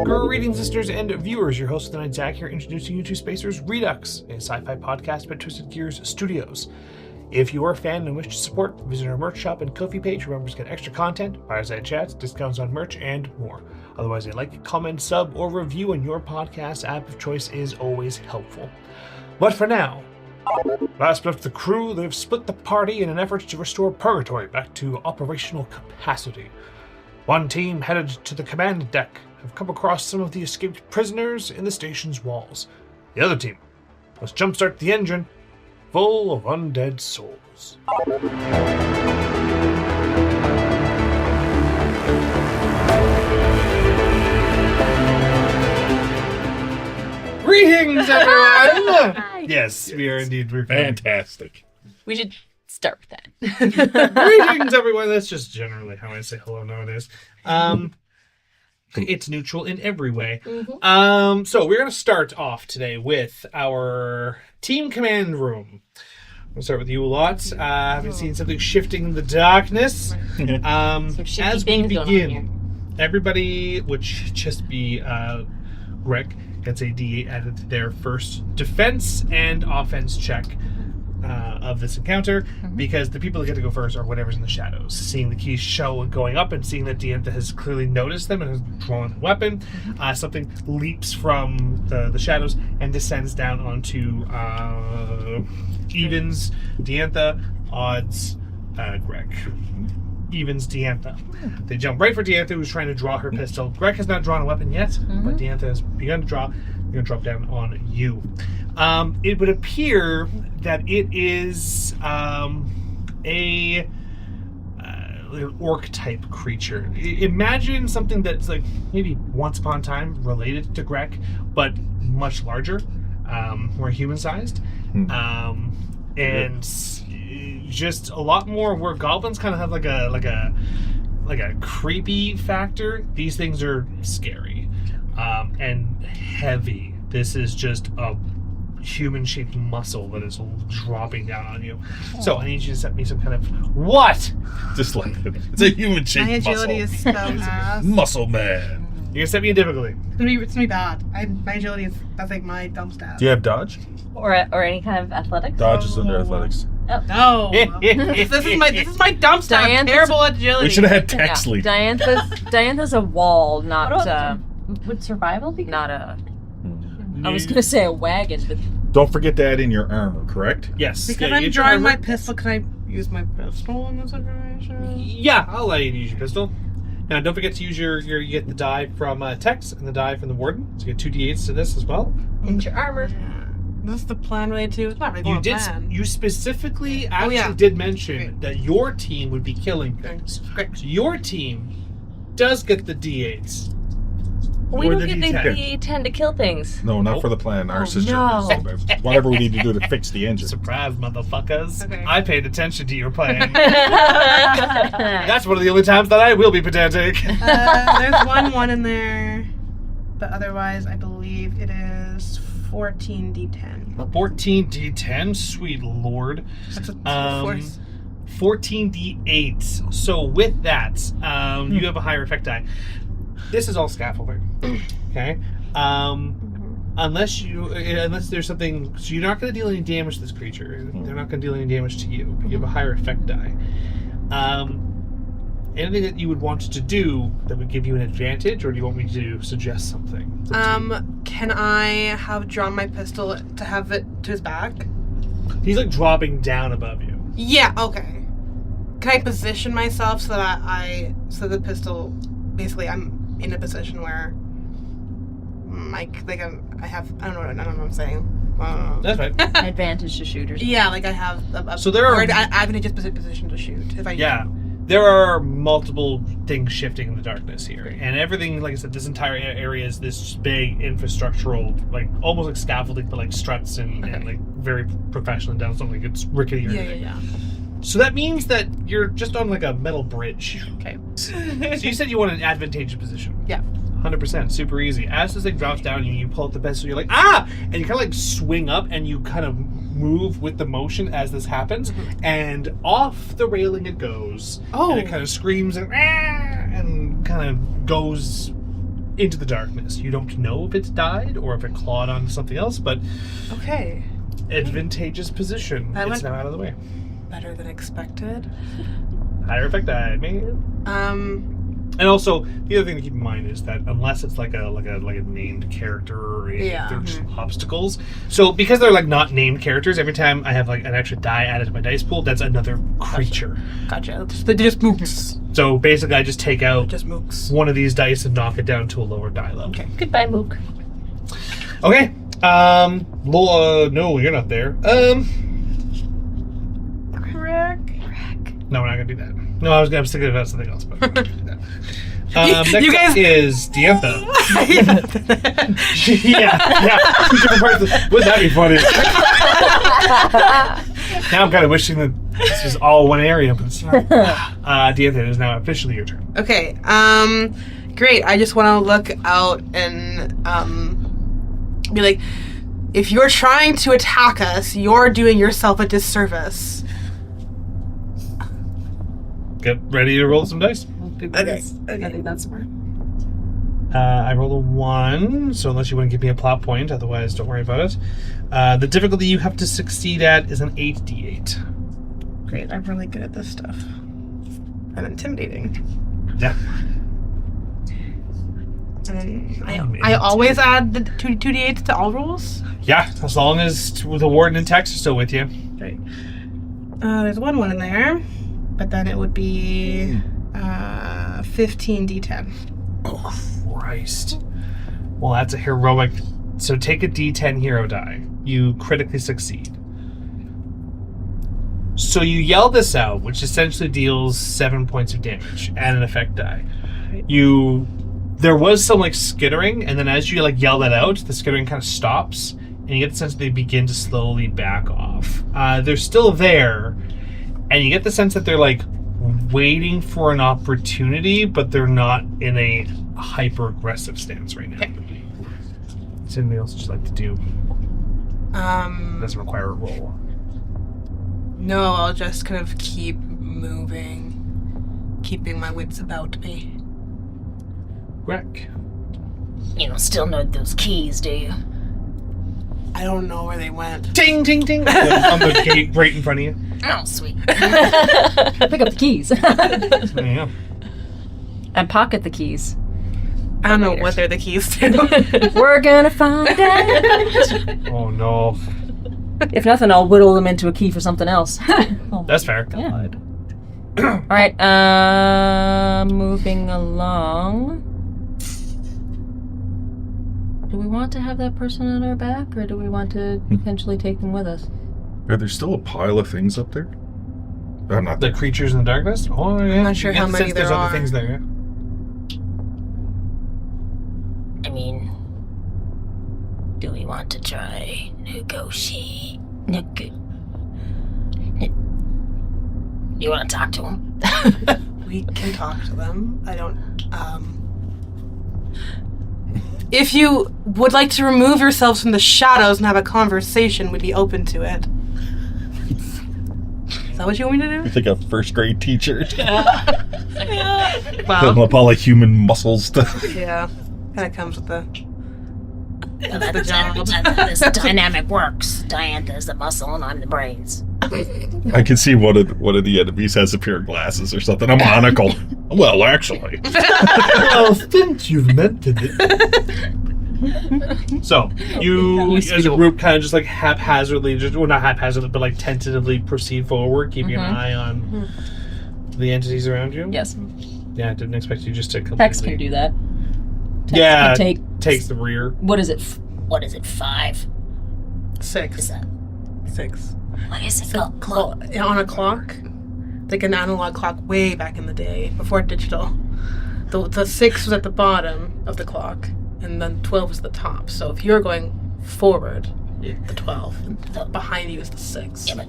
Greetings, listeners and viewers. Your host of the night, Zach, here, introducing you to Spacers Redux, a sci-fi podcast by Twisted Gears Studios. If you are a fan and wish to support, visit our merch shop and Ko-fi page. Remember to get extra content, fireside chats, discounts on merch, and more. Otherwise, a like, comment, sub, or review on your podcast app of choice is always helpful. But for now, last left the crew, they've split the party in an effort to restore Purgatory back to operational capacity. One team headed to the command deck, have come across some of the escaped prisoners in the station's walls. The other team must jumpstart the engine full of undead souls. Greetings, everyone! Yes, we are indeed Fantastic. We should start with that. Greetings, everyone. That's just generally how I say hello nowadays. It's neutral in every way. Mm-hmm. So we're going to start off today with our team command room. We'll start with you, Lot. Having seen something shifting in the darkness. As we begin, everybody, which just be Greg, gets a D8 added to their first defense and offense check of this encounter, because the people that get to go first are whatever's in the shadows. Seeing the keys show going up and seeing that Diantha has clearly noticed them and has drawn a weapon, something leaps from the shadows and descends down onto Evans, Diantha, Odds, Greg. Evans, Diantha. They jump right for Diantha, who's trying to draw her pistol. Greg has not drawn a weapon yet, but Diantha has begun to draw. They're going to drop down on you. It would appear that it is an orc-type creature. Imagine something that's like maybe once upon a time related to Greg, but much larger, more human-sized, and just a lot more. Where goblins kind of have like a creepy factor, these things are scary and heavy. This is just a human-shaped muscle that is dropping down on you. So I need you to set me some kind of what? Just like it. It's a human-shaped muscle. My agility is so ass. Muscle man. You're gonna set me a difficulty. It's gonna be bad. My agility is, that's like my dumb stat. Do you have dodge? Or any kind of athletics. Dodge is under athletics. No. this is my dumb stat. I have terrible agility. We should have had text leak. Diantha's a wall, not would survival be good? not a. I was gonna say a wagon, but Don't forget to add in your armor, correct? Yes. Because I'm drawing my pistol, can I use my pistol in this situation? Yeah, I'll let you use your pistol. Now, don't forget to use you get the die from Tex and the die from the Warden. So you get 2 D8s to this as well. and your armor. This is the plan related to? It's not really going to plan. You specifically yeah. did mention that your team would be killing things. Great. So your team does get the D8s. We Or don't the get the D10. D10 to kill things. No, not for the plan. Ours is no. just whatever we need to do to fix the engine. Surprise, motherfuckers. Okay. I paid attention to your plan. That's one of the only times that I will be pedantic. There's one in there, but otherwise I believe it is 14 D10. 14 D10, sweet lord. That's a force. 14 D8. So with that, you have a higher effect die. This is all scaffolding. Okay? Unless there's something, so you're not going to deal any damage to this creature. They're not going to deal any damage to you. You have a higher effect die. Anything that you would want to do that would give you an advantage, or do you want me to suggest something? Can I have drawn my pistol to have it to his back? He's like dropping down above you. Yeah, okay. Can I position myself so that so the pistol, basically I'm in a position where I don't know what I'm saying. That's right. Advantage to shooters. Yeah, like I have a So there are advantageous position to shoot if I there are multiple things shifting in the darkness here, and everything, like I said, this entire area is this big infrastructural, like almost like scaffolding, but like struts and like very professional and down something like it's rickety or anything. Yeah. So that means that you're just on like a metal bridge. Okay. So you said you want an advantageous position. Yeah. 100%, super easy. As this thing drops down, you pull out the pistol, you're like, ah! And you kind of like swing up and you kind of move with the motion as this happens, and off the railing it goes. Oh. And it kind of screams and kind of goes into the darkness. You don't know if it's died or if it clawed onto something else, but Okay. advantageous position. That It's went- now out of the way. Better than expected. Higher effect die, man. And also, the other thing to keep in mind is that unless it's like a named character or anything, Yeah. they're just obstacles. So because they're like not named characters, every time I have like an extra die added to my dice pool, that's another creature. Gotcha. They just mooks. So basically, I just take out Just mooks. one of these dice and knock it down to a lower die level. Okay. Goodbye, Mook. Okay. Lola, no, you're not there. Correct. No, we're not gonna do that. No, I was thinking about something else, but we're not gonna do that. Next You guys- up is Diantha. yeah. Two different parts of- Wouldn't that be funny? Now I'm kind of wishing that this was all one area, but it's not. Diantha, it is now officially your turn. Okay. Great. I just want to look out and be like, if you're trying to attack us, you're doing yourself a disservice. Get ready to roll some dice. Okay. I think that's smart. I rolled a 1, so unless you want to give me a plot point, otherwise don't worry about it. The difficulty you have to succeed at is an 8d8. Great. I'm really good at this stuff. I'm intimidating. Yeah. And I always add the 2d8s to all rolls. Yeah, as long as the warden and Tex are still with you. Right. There's one in there, but then it would be 15d10. Oh, Christ. Well, that's a heroic... So take a d10 hero die. You critically succeed. So you yell this out, which essentially deals 7 points of damage and an effect die. There was some skittering, and then as you yell that out, the skittering kind of stops, and you get the sense that they begin to slowly back off. They're still there, and you get the sense that they're waiting for an opportunity, but they're not in a hyper aggressive stance right now. Okay. Is anything else you'd like to do? Doesn't require a roll. No, I'll just kind of keep moving, keeping my wits about me. Greg. You don't still know those keys, do you? I don't know where they went. Ting, ting, ting. On the gate right in front of you. Oh, sweet. Pick up the keys. There you go. And pocket the keys. I don't know what they're the keys to. We're gonna find out. Oh no. If nothing, I'll whittle them into a key for something else. Oh, That's fair. yeah. All right, moving along. Do we want to have that person on our back, or do we want to potentially take them with us? Are there still a pile of things up there? I'm not The there. creatures in the darkness? Oh, yeah. I'm not sure You get how the many sense there's there other are. things there, yeah. I mean, do we want to try negotiate? You want to talk to him? We can talk to them. I don't. If you would like to remove yourselves from the shadows and have a conversation, we'd be open to it. Is that what you want me to do? It's like a first grade teacher. Filling Well, up all human muscles stuff. yeah. Kind of comes with the. That's the job. This dynamic works. Diantha is the muscle and I'm the brains. I can see one of the enemies has a pair of glasses or something. A monocle. Well, actually. Well, since you've mentioned it. So, you as a group kind of just haphazardly, not haphazardly, but tentatively proceed forward, keeping an eye on the entities around you. Yes. Yeah, I didn't expect you just to completely... Hex can do that. Tex Yeah, can takes the rear. What is it? 5? 6. Is that? 6. What is it called? Well, on a clock, like an analog clock way back in the day, before digital, the 6 was at the bottom of the clock, and then 12 was the top. So if you're going forward, the 12, and behind you is the 6. Yeah,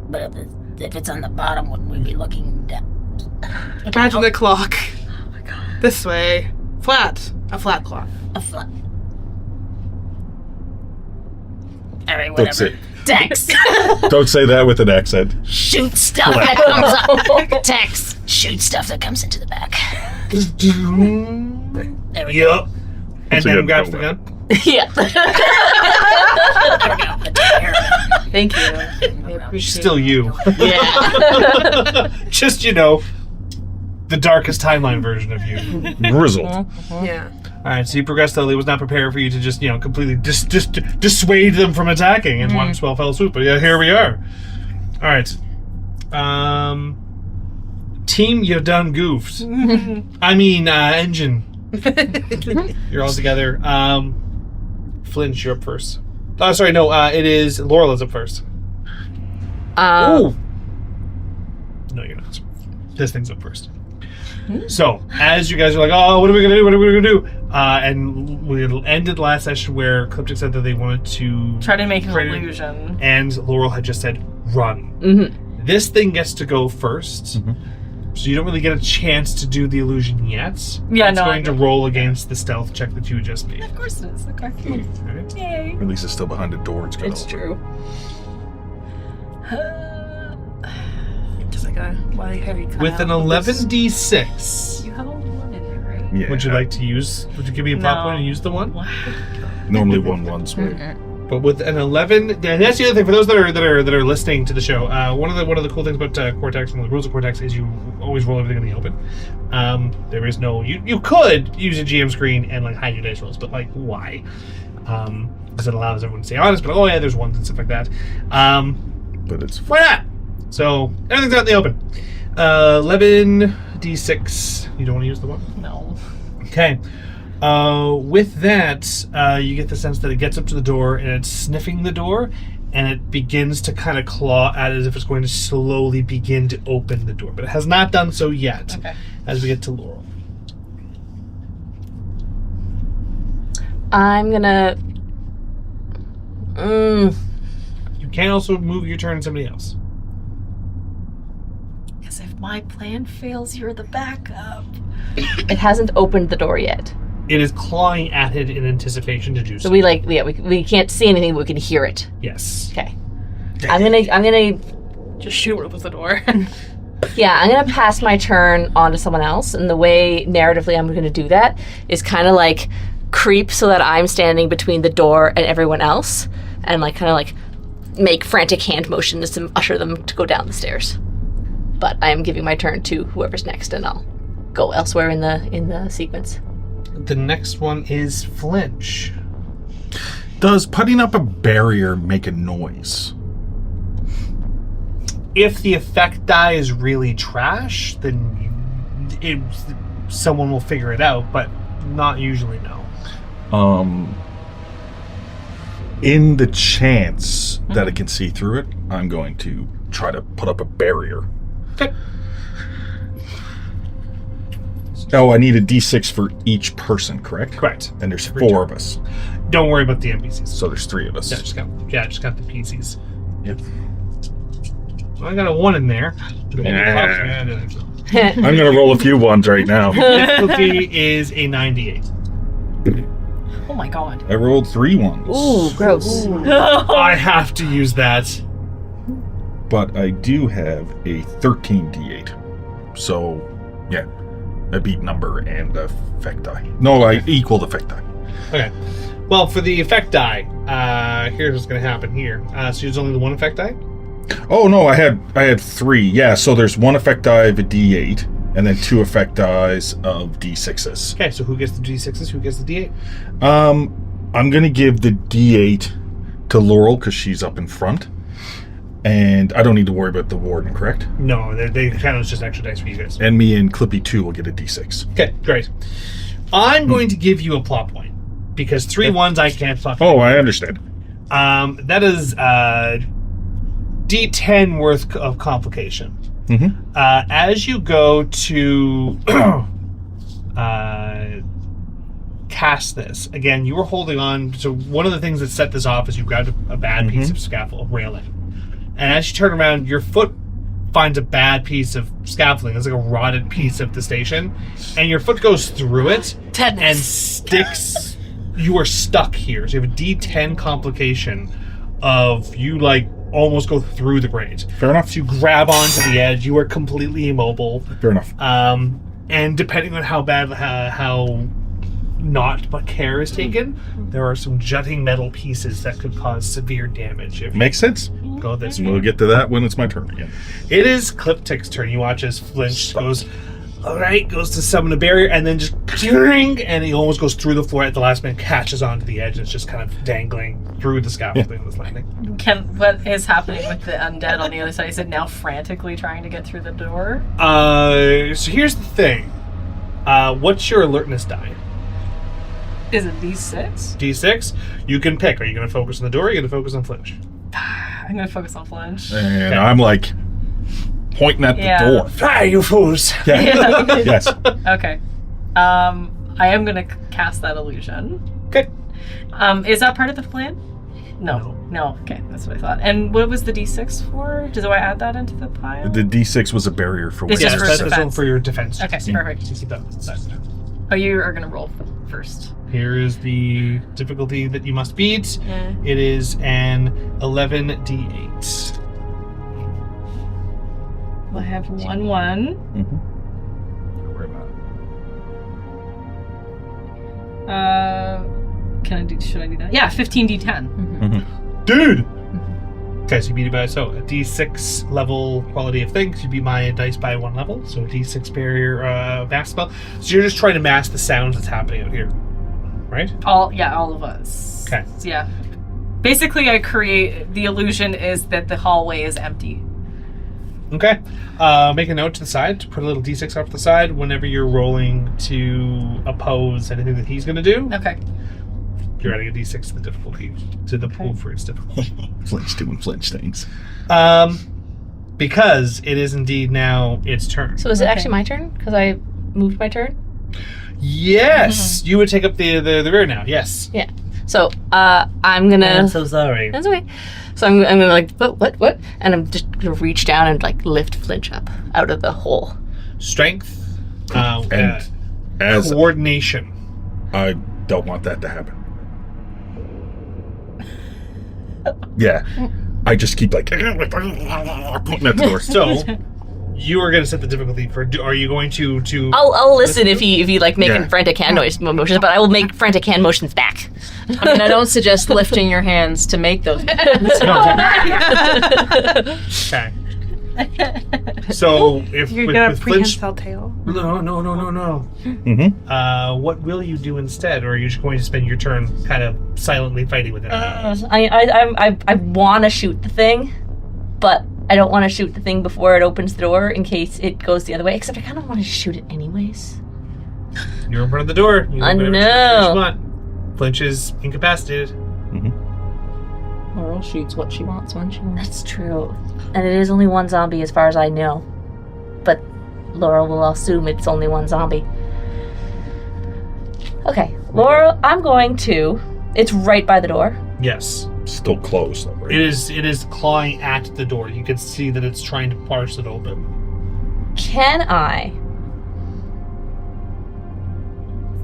but if it's on the bottom, wouldn't we be looking down? Imagine the clock. Oh my god. This way. Flat. A flat clock. A flat. All right, Don't say, whatever. Tex. don't say that with an accent. Shoot stuff that comes up. Tex. Shoot shoot stuff that comes into the back. There we go. Yep. And So you then have grabs no the gun. Yeah. There we go. That's fair. Thank you. I appreciate Still you. Yeah. Just, the darkest timeline version of you. Grizzled. Yeah. All right, so you progress slowly. Was not prepared for you to just, completely dissuade them from attacking in one swell fell swoop. But yeah, here we are. All right. Team, you done goofed. Engine. You're all together. Flinch, you're up first. Oh, sorry, no. It is Laurel is up first. Ooh. No, you're not. This thing's up first. So, as you guys are like, oh, what are we going to do? What are we going to do? And we ended last session where Cryptic said that they wanted to Try to make an create- illusion. and Laurel had just said, run. Mm-hmm. This thing gets to go first. So you don't really get a chance to do the illusion yet. Yeah, it's no, going I to get- roll against the stealth check that you just made. Of course it is. Okay. Alright. Yay. At least it's still behind the door. It's gonna It's open. true. Just like a why heavy cut With out an with this- 11d6, You have a one in there, right? Yeah. would you like to use? Would you give me a plot No. point and use the one? Wow. Normally 1/1's way. But with an 11, and that's the other thing for those that are listening to the show. One of the cool things about Cortex and the rules of Cortex is you always roll everything in the open. There is no you could use a GM screen and hide your dice rolls, but why? Because it allows everyone to stay honest. But oh yeah, there's ones and stuff like that. But it's Why not? So everything's out in the open. 11d6. You don't want to use the one? No. Okay. With that, you get the sense that it gets up to the door and it's sniffing the door, and it begins to kind of claw at it as if it's going to slowly begin to open the door. But it has not done so yet. Okay. As we get to Laurel. I'm gonna. You can also move your turn to somebody else. Because if my plan fails, you're the backup. It hasn't opened the door yet, It is clawing at it in anticipation to do so. so we can't see anything, but we can hear it. Yes. Okay. I'm gonna Just shoot it with the door. I'm gonna pass my turn on to someone else, and the way narratively I'm gonna do that is kind of creep so that I'm standing between the door and everyone else, and make frantic hand motions to usher them to go down the stairs. But I am giving my turn to whoever's next, and I'll go elsewhere in the sequence. The next one is Flinch. Does putting up a barrier make a noise? If the effect die is really trash, then someone will figure it out, but not usually, no. In the chance that it can see through it, I'm going to try to put up a barrier. Okay. Oh, I need a d6 for each person, correct? Correct. And there's Every 4 turn. of us. Don't worry about the NPCs. So there's 3 of us. Just got the PCs. Yep. Well, I got a 1 in there. Yeah. I don't think so. I'm going to roll a few ones right now. Difficulty is a 98. Oh my god. I rolled 3 ones. Ooh, gross. I have to use that. But I do have a 13d8. So, yeah. I beat number and effect die. No, I equal the effect die. Okay. Well, for the effect die, here's what's going to happen here. So there's only the one effect die? Oh, no, I had 3. Yeah, so there's 1 effect die of a d8, and then 2 effect dies of d6s. Okay, so who gets the D6s? Who gets the D8? I'm going to give the d8 to Laurel because she's up in front. And I don't need to worry about the warden, correct? No, they count as just extra dice for you guys. And me and Clippy 2 will get a d6. Okay, great. I'm going to give you a plot point because 3 ones I can't plot. Oh, I understand. That is D10 worth of complication. Mm-hmm. As you go to cast this, again, you were holding on. So one of the things that set this off is you grabbed a bad piece of scaffold railing. And as you turn around, your foot finds a bad piece of scaffolding. It's like a rotted piece of the station. And your foot goes through it and sticks. You are stuck here. So you have a D10 complication of you almost go through the grate. Fair enough. So you grab onto the edge. You are completely immobile. Fair enough. And depending on how bad, how not but care is taken, there are some jutting metal pieces that could cause severe damage. If Makes sense. you go this way. We'll get to that when it's my turn again. It is Cliptic's turn. You watch as Flinch goes, all right, goes to summon a barrier, and then just, and he almost goes through the floor at the last minute, catches onto the edge, and it's just kind of dangling through the scaffolding of this landing. What is happening with the undead on the other side? Is it now frantically trying to get through the door? So here's the thing. What's your alertness die? Is it D6? D6. You can pick. Are you going to focus on the door, or are you going to focus on Flinch? I'm going to focus on Flinch. And Okay. I'm like pointing at the door. Fly, you fools! Yeah. Yeah. Yes. Okay. I am going to cast that illusion. Okay. Is that part of the plan? No. Okay, that's what I thought. And what was the D6 for? Do I add that into the pile? The D6 was a barrier for It's what? just for that's one defense. for your defense. Okay, perfect. You see that. Oh, you are going to roll first. Here is the difficulty that you must beat. Yeah. It is an 11d8. I have 1-1. Mhm. Don't worry about it. Should I do that? Yeah, 15d10. Dude! Okay, so you beat it by, so a d6 level quality of things. You beat my dice by 1 level, so a d6 barrier mask spell. So you're just trying to mask the sounds that's happening out here, right? All of us. Okay. Yeah. Basically, I create the illusion is that the hallway is empty. Okay. Make a note to the side to put a little d6 off to the side whenever you're rolling to oppose anything that he's going to do. Okay. You're adding a d6 to the difficulty, to the pool for its difficulty. Flinch doing Flinch things. Because it is indeed now its turn. So is it Okay. actually my turn? Because I moved my turn? Yes! You would take up the rear now, yes. Yeah. So I'm going to... so sorry. That's okay. So I'm gonna like, what? And I'm just gonna reach down and like lift Flinch up out of the hole. Strength. And as coordination. I don't want that to happen. Yeah. I just keep like pointing at the door. So, you are going to set the difficulty for. Are you going to? I'll listen if you like making Yeah. frantic hand motions, but I will make frantic hand motions back. I mean, I don't suggest lifting your hands to make those. Okay. So if You're with, gonna with Flinch, prehensile tail. no. Mm-hmm. What will you do instead, or are you just going to spend your turn kind of silently fighting with it? I want to shoot the thing, but I don't want to shoot the thing before it opens the door in case it goes the other way. Except I kind of want to shoot it anyways. You're in front of the door. You I can do whatever know. you want. Flinch is incapacitated. Laurel shoots what she wants when she wants. That's true, and it is only one zombie as far as I know. But Laurel will assume it's only one zombie. Okay, Laurel, I'm going to. It's right by the door. Yes. Still closed though, right? It is clawing at the door. You can see that it's trying to parse it open. Can I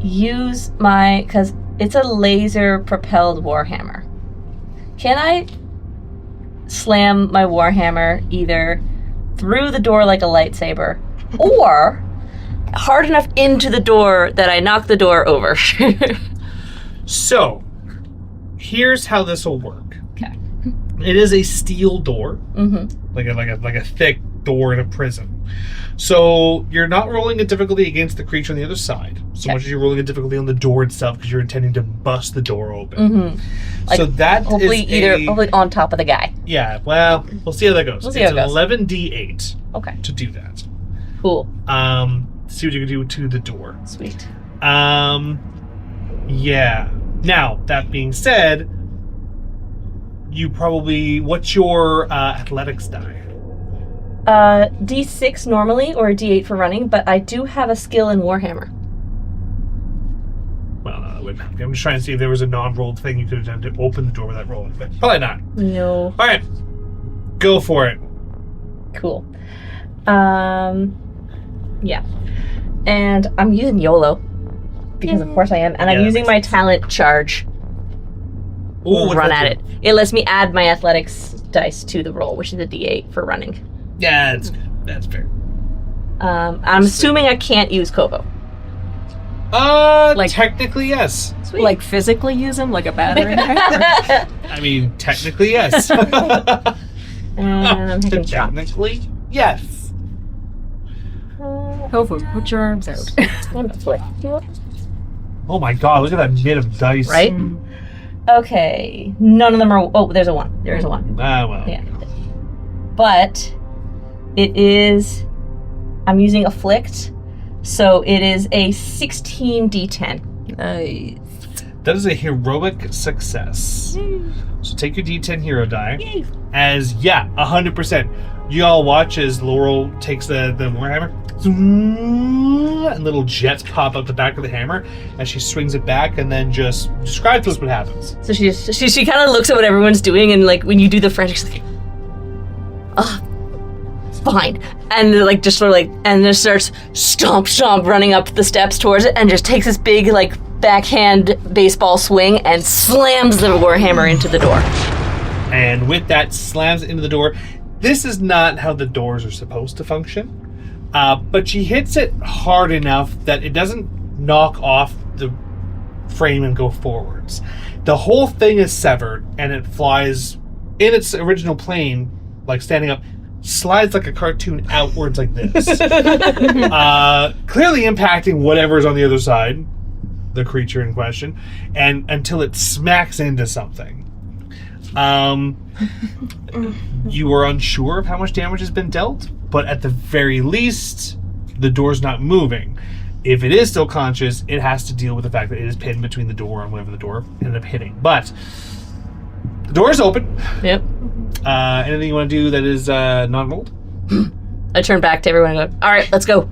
use my, because it's a laser propelled warhammer, can I slam my warhammer either through the door like a lightsaber or hard enough into the door that I knock the door over? So, here's how this will work. Okay. It is a steel door, Mm-hmm. like a thick door in a prison. So you're not rolling a difficulty against the creature on the other side, so Okay. much as you're rolling a difficulty on the door itself because you're intending to bust the door open. Mm-hmm. So that Hopefully is hopefully on top of the guy. yeah. Well, we'll see how that goes. We'll see It's how it goes. an 11d8 Okay. to do that. Cool. See what you can do to the door. Sweet. Yeah. Now, that being said, you probably... What's your athletics die? D6 normally, or a D8 for running, but I do have a skill in Warhammer. Well, no, that wouldn't happen. I'm just trying to see if there was a non-rolled thing you could have done to open the door without rolling, but probably not. No. All right. Go for it. Cool. Yeah. And I'm using YOLO. Because of course I am. And I'm Yeah, that using makes my talent charge. Ooh, run at it. It lets me add my athletics dice to the roll, which is a D8 for running. Yeah, that's good. That's fair. I'm assuming I can't use Kobo. Technically, yes. Sweet. Like physically use them like a battery? I mean, technically, yes. I'm hitting jump. Technically, yes. Tofu, put your arms out. Oh my god, look at that knit of dice. Right? Okay. None of them are... Oh, there's a 1. There is a 1. Ah, well. Yeah. But it is... I'm using Afflict, so it is a 16 D10. Nice. That is a heroic success. So take your D10 hero die. Yay. As, 100%. You all watch as Laurel takes the warhammer, and little jets pop out the back of the hammer as she swings it back, and then just describe to us what happens. So she kind of looks at what everyone's doing, and like when you do the French, she's like, fine. And they're like, just sort of like, and just starts stomp running up the steps towards it, and just takes this big like backhand baseball swing and slams the warhammer into the door. And with that, slams it into the door. This is not how the doors are supposed to function, but she hits it hard enough that it doesn't knock off the frame and go forwards. The whole thing is severed, and it flies in its original plane, like standing up, slides like a cartoon outwards like this. Clearly impacting whatever's on the other side, the creature in question, and until it smacks into something. You are unsure of how much damage has been dealt, but at the very least, the door's not moving. If it is still conscious, it has to deal with the fact that it is pinned between the door and whatever the door ended up hitting. But the door is open. Yep. Anything you want to do that is non-rolled? I turn back to everyone and go, all right, let's go.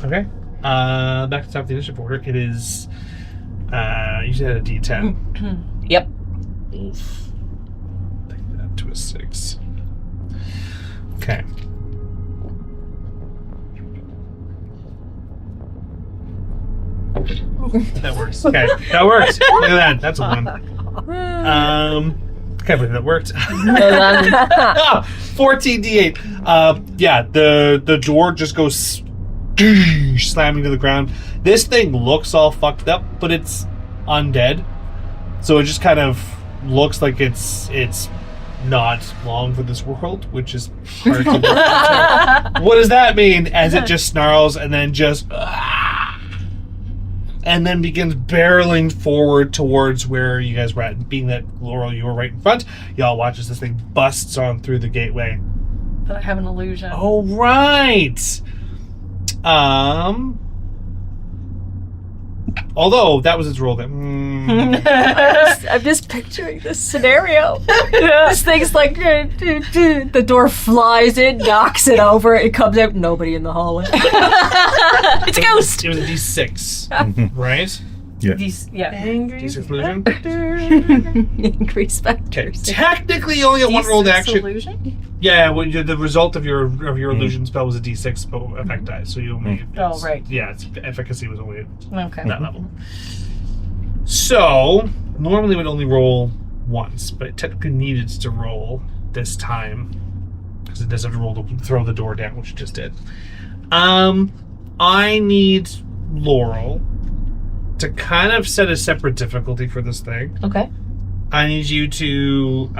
Okay. Back to the top of the initiative order. It is, you said a D10. Yep. Take that to a 6. Okay. That works. Okay, that works. Look at that. That's a 1. Can't believe that worked. 14 D8. Yeah, the door just goes slamming to the ground. This thing looks all fucked up, but it's undead. So it just kind of looks like it's not long for this world, which is hard to work into. What does that mean? As it just snarls and then just and then begins barreling forward towards where you guys were at. Being that, Laurel, you were right in front, y'all watch as this thing busts on through the gateway. But I have an illusion. Oh, right! Although, that was its roll then. I'm just picturing this scenario. This thing's like, the door flies in, knocks it over, it comes out, nobody in the hallway. It's a ghost. It was a D6, right? Yeah. D6 illusion? Increase Okay. factors. Technically, you only get one rolled action. Illusion? Yeah, well, the result of your illusion spell was a D6 effect die, so you only. Oh, right. Yeah, its efficacy was only Okay. at that level. So normally it would only roll once, but it technically needed to roll this time because it does have to roll to throw the door down, which it just did. I need Laurel to kind of set a separate difficulty for this thing. Okay. I need you to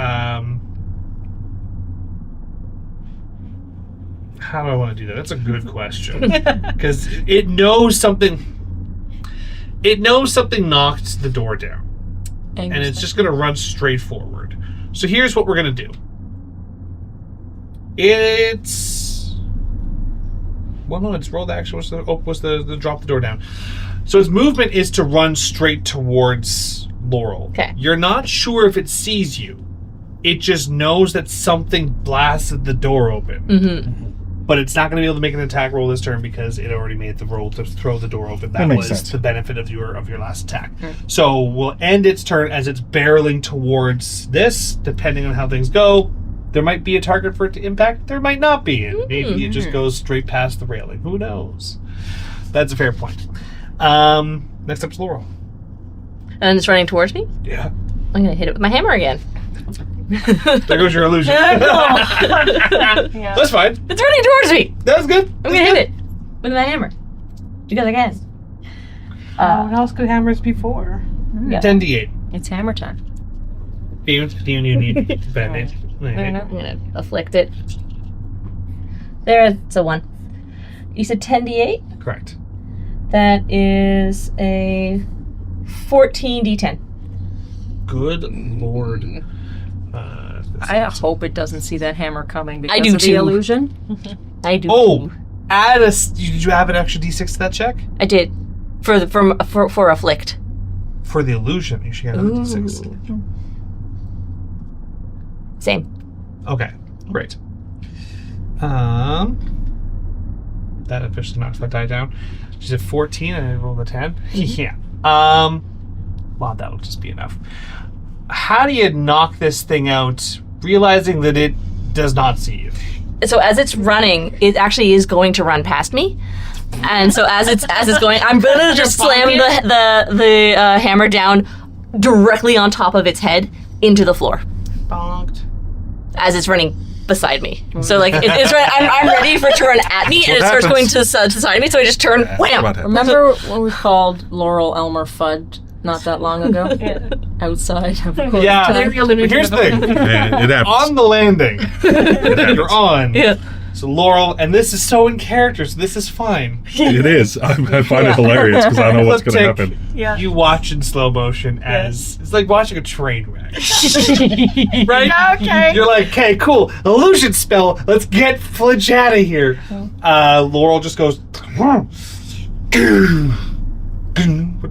how do I want to do that? That's a good question. Because it knows something knocked the door down. And it's just gonna run straight forward. So here's what we're gonna do. It's rolled action was the drop the door down. So its movement is to run straight towards Laurel. Okay. You're not sure if it sees you. It just knows that something blasted the door open. Mm-hmm. But it's not going to be able to make an attack roll this turn because it already made the roll to throw the door open. That makes was sense. the benefit of your last attack. So we'll end its turn as it's barreling towards this, depending on how things go. There might be a target for it to impact. There might not be. And maybe it just goes straight past the railing. Who knows? That's a fair point. Next up's Laurel. then it's running towards me. Yeah. I'm gonna hit it with my hammer again. There goes your illusion. Yeah. That's fine. It's running towards me. That's good. I'm gonna hit it with my hammer because I can. What else could hammers be for? Yeah. 10d8. It's hammer time. Do you need Band-Aid? I'm gonna afflict it. There, it's a 1. You said 10d8? Correct. That is a 14d10. Good lord. I hope it doesn't see that hammer coming because I do of the too. illusion. I do. Oh, did you have an extra d6 to that check? I did. For afflict. For the illusion, you should get another d6. Same. Okay, great. That officially knocks that die down. She said 14 and I rolled a 10. Yeah. Well, that'll just be enough. How do you knock this thing out, realizing that it does not see you? So as it's running, it actually is going to run past me. And so as it's going, I'm gonna just slam the hammer down directly on top of its head into the floor Bonked. as it's running beside me. So like it's right, I'm ready for it to run at me, and it starts going to the side of me. So I just turn, wham! Remember when we called Laurel Elmer Fudge not that long ago? Outside of the Yeah. time. But here's the thing. Yeah, it happens. On the landing, you're on. Yeah. So Laurel, and this is so in character, so this is fine. It is. I find it hilarious because I know what's going to happen. Yeah. You watch in slow motion as it's like watching a train wreck. Right? Okay. You're like, okay, cool. Illusion spell. Let's get Flinch out of here. Laurel just goes with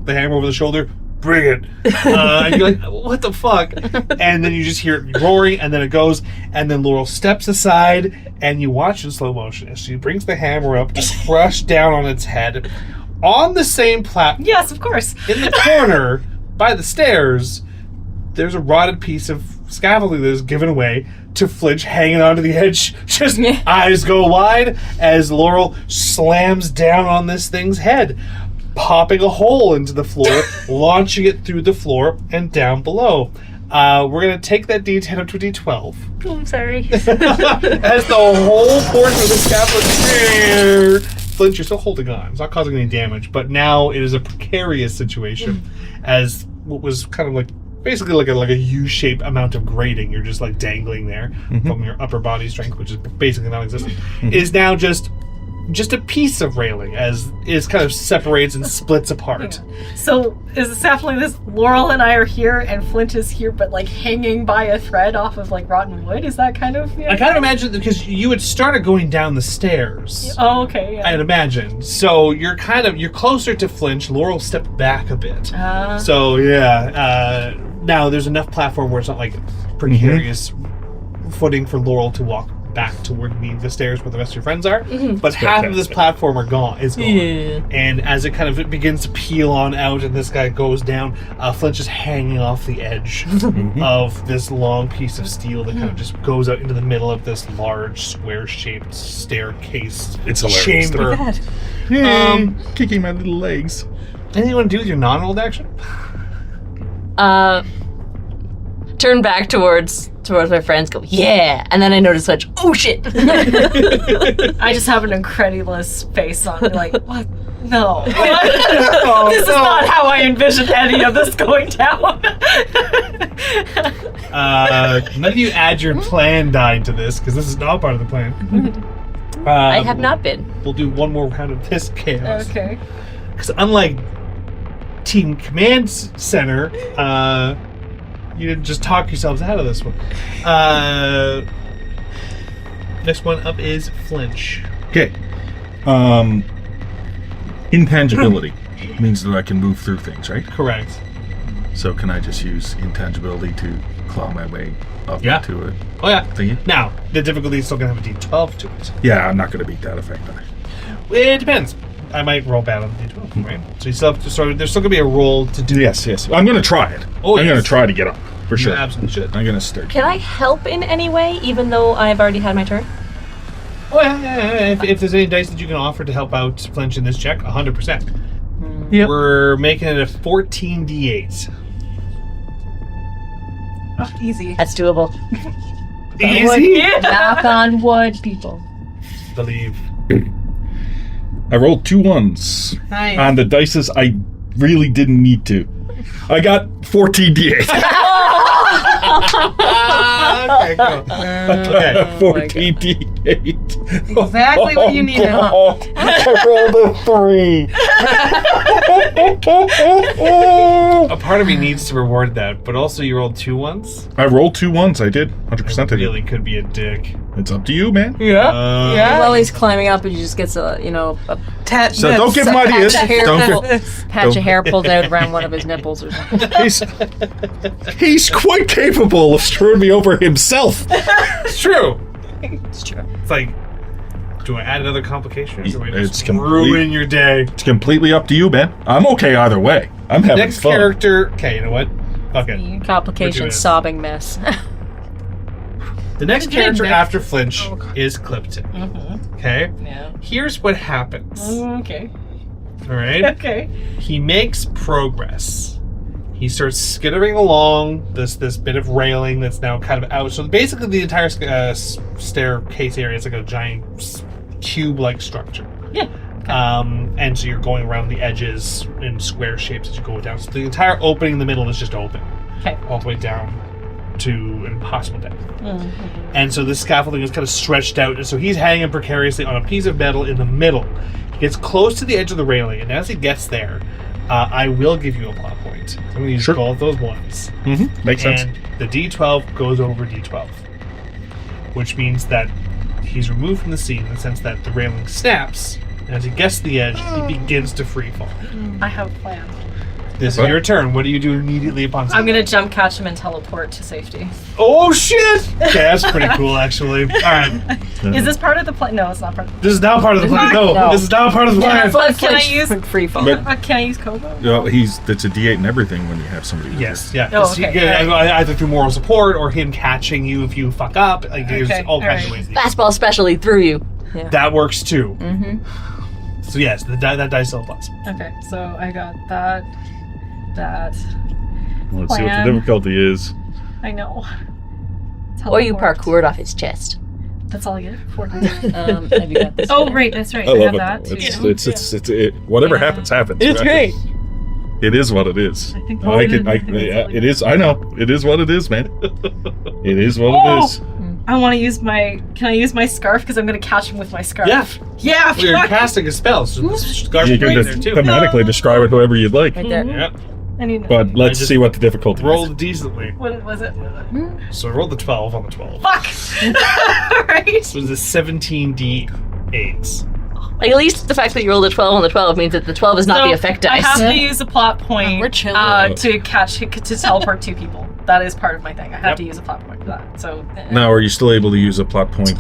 the hammer over the shoulder. Bring it. And you're like, what the fuck? And then you just hear it roaring, and then it goes, and then Laurel steps aside, and you watch in slow motion as she brings the hammer up to crush down on its head. On the same platform, Yes, of course. in the corner, by the stairs, there's a rotted piece of scaffolding that is given away to Flinch hanging onto the edge. Just eyes go wide as Laurel slams down on this thing's head, popping a hole into the floor, launching it through the floor and down below. We're going to take that D10 up to a D12. I'm sorry. As the whole portion of the scaffolding... Flinch, you're still holding on. It's not causing any damage, but now it is a precarious situation as what was kind of like basically like a U-shaped amount of grating you're just like dangling there from your upper body strength, which is basically non-existent, is now just a piece of railing as it kind of separates and splits apart. So is the sapling this? Laurel and I are here, and Flint is here, but like hanging by a thread off of like rotten wood. Is that kind of? I kind of imagine because you had started going down the stairs. Oh, okay. Yeah. I'd imagine. So you're closer to Flinch. Laurel stepped back a bit. So yeah. Now there's enough platform where it's not like precarious footing for Laurel to walk back toward the stairs where the rest of your friends are. But half of this platform is gone. Yeah. And as it kind of begins to peel on out and this guy goes down, Flinch is hanging off the edge of this long piece of steel that kind of just goes out into the middle of this large square-shaped staircase It's hilarious. chamber. Yay, kicking my little legs. Anything you want to do with your non-rolled action? Turn back towards my friends, go, yeah! And then I notice Flinch, oh shit! I just have an incredulous face on me, like, what? No. This is not how I envisioned any of this going down. None of you add your plan die to this, because this is not part of the plan. I have not been. We'll do one more round of this chaos. Okay. Because unlike Team Command Center, you didn't just talk yourselves out of this one. Next one up is Flinch. Okay. Intangibility means that I can move through things, right? Correct. So can I just use intangibility to claw my way up to it? Oh yeah. Thingy? Now, the difficulty is still going to have a D12 to it. Yeah, I'm not going to beat that effect. It depends. I might roll bad on the D12, right? So you still have to there's still going to be a roll to do. Yes. I'm going to try it. Oh, I'm yes. going to try to get up, for You sure. absolutely should. I'm going to start. Can I help in any way, even though I've already had my turn? Oh yeah. If there's any dice that you can offer to help out Flinch in this check, 100%. Yep. We're making it a 14d8. Oh, easy. That's doable. Easy. Knock on wood, people. Believe. I rolled 2 1s. Nice. On the dices, I really didn't need to. I got 14 d8. Okay, cool. Okay. 14 d8. Exactly what you needed. God. I rolled a 3. A part of me needs to reward that, but also you rolled 2 1s. I rolled 2 1s. I did. 100% I did. Really could be a dick. It's up to you, man. Yeah. Yeah. While he's climbing up, he just gets a So don't give him ideas. patch of hair pulled out around one of his nipples or something. He's quite capable of screwing me over himself. It's true. It's true. It's like, do I add another complication? Or do I It's just ruin your day? It's completely up to you, man. I'm okay either way. I'm having Next fun. character. Okay, you know what? Fuck it. We're Complication, doing it. sobbing mess. The next character after Flinch is Clipton. Okay? Yeah. Here's what happens. Okay. Alright? Okay. He makes progress. He starts skittering along this bit of railing that's now kind of out. So basically the entire staircase area is like a giant cube-like structure. Yeah. And so you're going around the edges in square shapes as you go down. So the entire opening in the middle is just open. Okay. All the way down to an impossible depth. And so this scaffolding is kind of stretched out, and so he's hanging precariously on a piece of metal in the middle. He gets close to the edge of the railing, and as he gets there, I will give you a plot point. I'm going to use both of those ones. Makes sense. And the D12 goes over D12, which means that he's removed from the scene in the sense that the railing snaps, and as he gets to the edge, he begins to free fall. I have a plan. This is your turn. What do you do immediately upon I'm gonna jump catch him and teleport to safety. Oh shit! Okay, that's pretty cool actually. Alright. Is this part of the plan? No, it's not part of the This is not part of the plan. No, No. this is not part of the plan. Can I use free fall? Can I use Kobo? Well, it's a D8 and everything when you have somebody with Yes, you. yeah. Oh, You okay, get alright. either through moral support or him catching you if you fuck up. Like there's Okay, all kinds of alright. ways. Fastball specially through you. That works too. So yes, that dice still applies. Okay, so I got that. Let's see what Plan. the difficulty is. I know. Or you Teleport. parkoured off his chest. That's all I get. 14. Have you got this? Oh, right, that's right. I I love have it. that too. Whatever Yeah. happens, happens. It's right? great. It is what it is. I think It is. I know. It is what it is, man. It is what it is. I want to use my. Can I use my scarf? Because I'm going to catch him with my scarf. Yeah. Yeah. Well, you're fuck. casting a spell, so the scarf You is can right just there too. thematically describe it however you'd like. Right there. Yeah. I need. But let's just see what the difficulty Rolled is. decently. What was it? So I rolled the 12 on the 12. Fuck. Right. So it was a 17d8s. Like, at least the fact that you rolled a 12 on the 12 means that the 12 is not the effect I dice. have to use a plot point We're chilling. to teleport two people. That is part of my thing. I have to use a plot point for that. So Now, are you still able to use a plot point?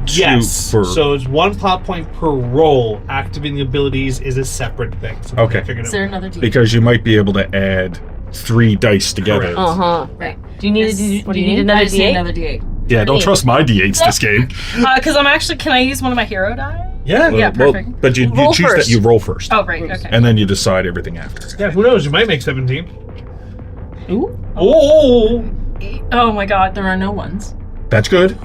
Yes. For So it's 1 plot point per roll. Activating abilities is a separate thing. So Okay. I figured Is it there out. another D? because you might be able to add 3 dice together. Correct. Uh-huh. right. Do you need, Yes. do What you need another I just need D8? another D8. Yeah, don't trust my D8s this game. Because I'm actually. Can I use one of my hero die? Yeah. Yeah, perfect. But you Roll choose first. that you roll first. Oh, right. Okay. And then you decide everything after. Yeah, who knows? You might make 17. Ooh. Oh! Oh my god. There are no ones. That's good.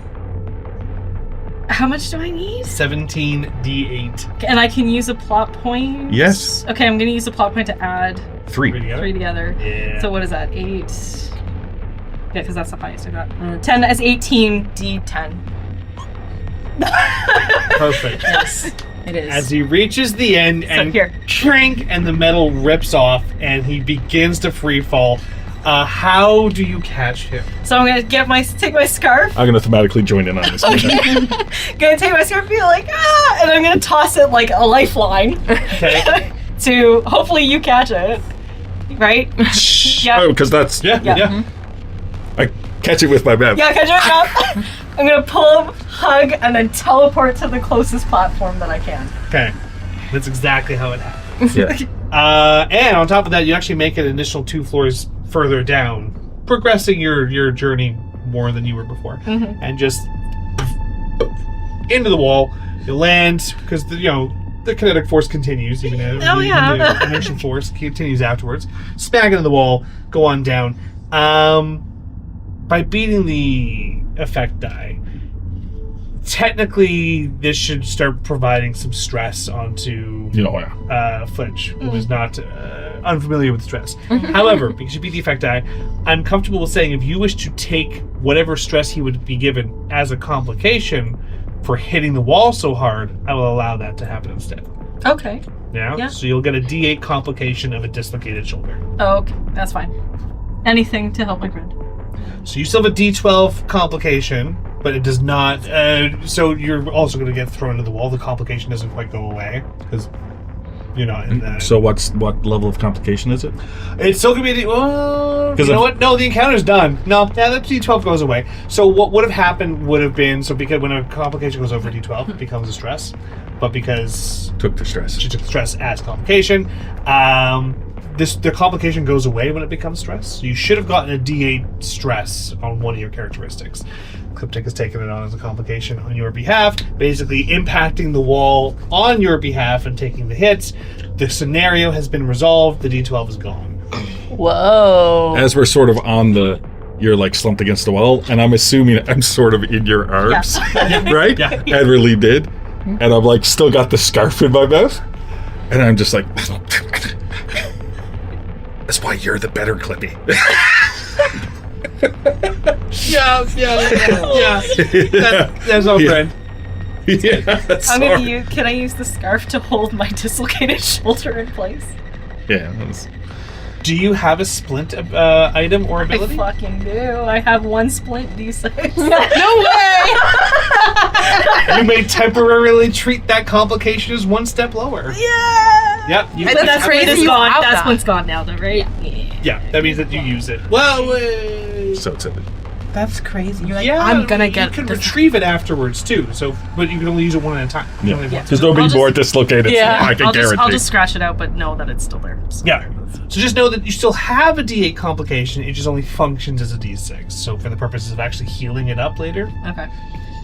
How much do I need? 17d8. And I can use a plot point? Yes. Okay, I'm going to use a plot point to add 3. Together? 3 together. Yeah. So what is that? 8. Yeah, because that's the highest I got. 10 is 18 D10. Perfect. Yes, it is. As he reaches the end and here. shrink, and the metal rips off, and he begins to free fall. How do you catch him? So I'm gonna take my scarf. I'm going to thematically join in on this. Gonna take my scarf and be like, ah, and I'm gonna toss it like a lifeline Okay. to hopefully you catch it, right? Yeah. Oh, because that's... Yeah. Yeah. I catch it with my map. Yeah, catch it up. I'm gonna pull him, hug, and then teleport to the closest platform that I can. Okay. That's exactly how it happens. Yeah. And on top of that, you actually make an additional 2 floors further down, progressing your journey more than you were before, and just into the wall. You land because the kinetic force continues, even though the inertial force continues afterwards. Smack into the wall, go on down. By beating the effect die, technically this should start providing some stress onto Flinch, who is not unfamiliar with stress. However, because you beat the effect die, I'm comfortable with saying if you wish to take whatever stress he would be given as a complication for hitting the wall so hard, I will allow that to happen instead. Okay. Yeah? So you'll get a D8 complication of a dislocated shoulder. Oh, okay. That's fine. Anything to help my friend. So you still have a D12 complication, but it does not... so you're also going to get thrown into the wall. The complication doesn't quite go away, because you're not in that. So what level of complication is it? It's still going to be... you know what? No, the encounter's done. No, yeah, the D12 goes away. So what would have happened would have been... So because when a complication goes over D12, it becomes a stress. But because... Took the stress. She took the stress as complication. The complication goes away when it becomes stress. So you should have gotten a D8 stress on one of your characteristics. Crypt has taken it on as a complication on your behalf, basically impacting the wall on your behalf and taking the hits. The scenario has been resolved. The D12 is gone. Whoa. As we're sort of on you're like slumped against the wall, and I'm assuming I'm sort of in your arms, right? Yeah. Everly did. And I'm like, still got the scarf in my mouth. And I'm just like... That's why you're the better Clippy. Yeah. That's our friend. Yeah, Can I use the scarf to hold my dislocated shoulder in place? Yeah. Do you have a splint item or ability? I fucking do. I have one splint D6. No way! You may temporarily treat that complication as one step lower. Yeah! Yep. But that's crazy one's you gone. have That's that. one's gone now, though, right? Yeah, that means that you use it. Well, So it's That's crazy. You're like, yeah, I'm gonna get You can this. retrieve it afterwards too. So, but you can only use it one at a time. You can only have one. There's no be more dislocated. Yeah, I can guarantee. I'll just scratch it out, but know that it's still there. So. Yeah. So just know that you still have a D8 complication. It just only functions as a D6. So for the purposes of actually healing it up later. Okay.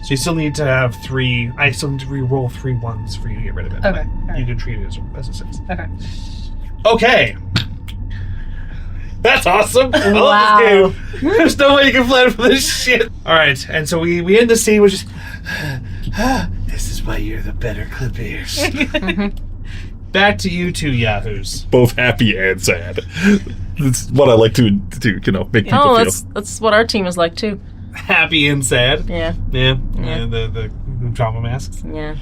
So you still need to have 3. I still need to re-roll 3 ones for you to get rid of it. Okay. But you can treat it as a 6. Okay. Okay. That's awesome. I love Wow. this game. There's no way you can plan for this shit. All right, and so we end the scene with just, this is why you're the better clippers. Back to you two yahoos. Both happy and sad. That's what I like to make people feel. That's what our team is like too. Happy and sad. Yeah. Yeah. The drama masks. Yeah.